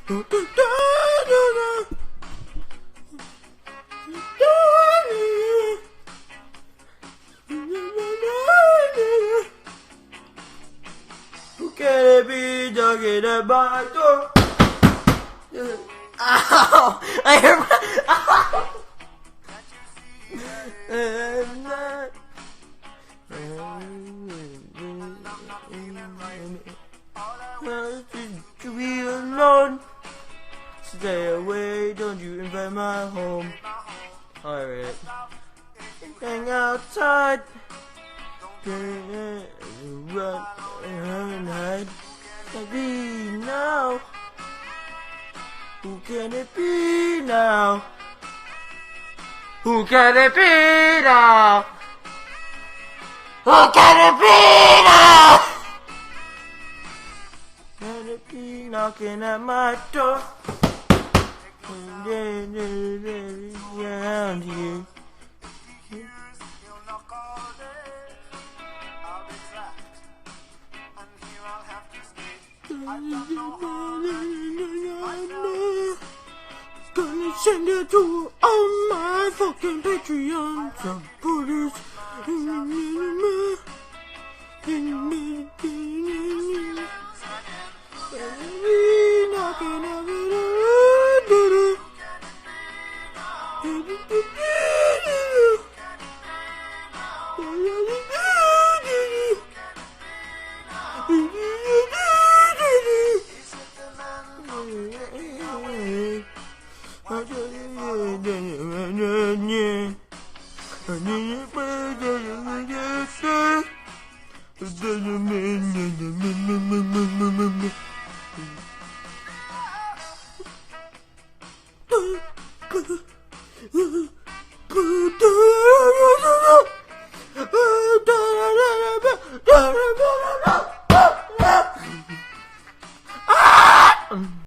Who can it be knocking at my door? Ow! I hear my... Ow! To be alone. Stay away, don't you invade my home. Alright. Hang outside. Run and hide. Maybe now. Who can it be now? Who can it be now? Who can it be now? Can it be knocking at my door? Around here. Gonna send it to all my fucking Patreon supporters.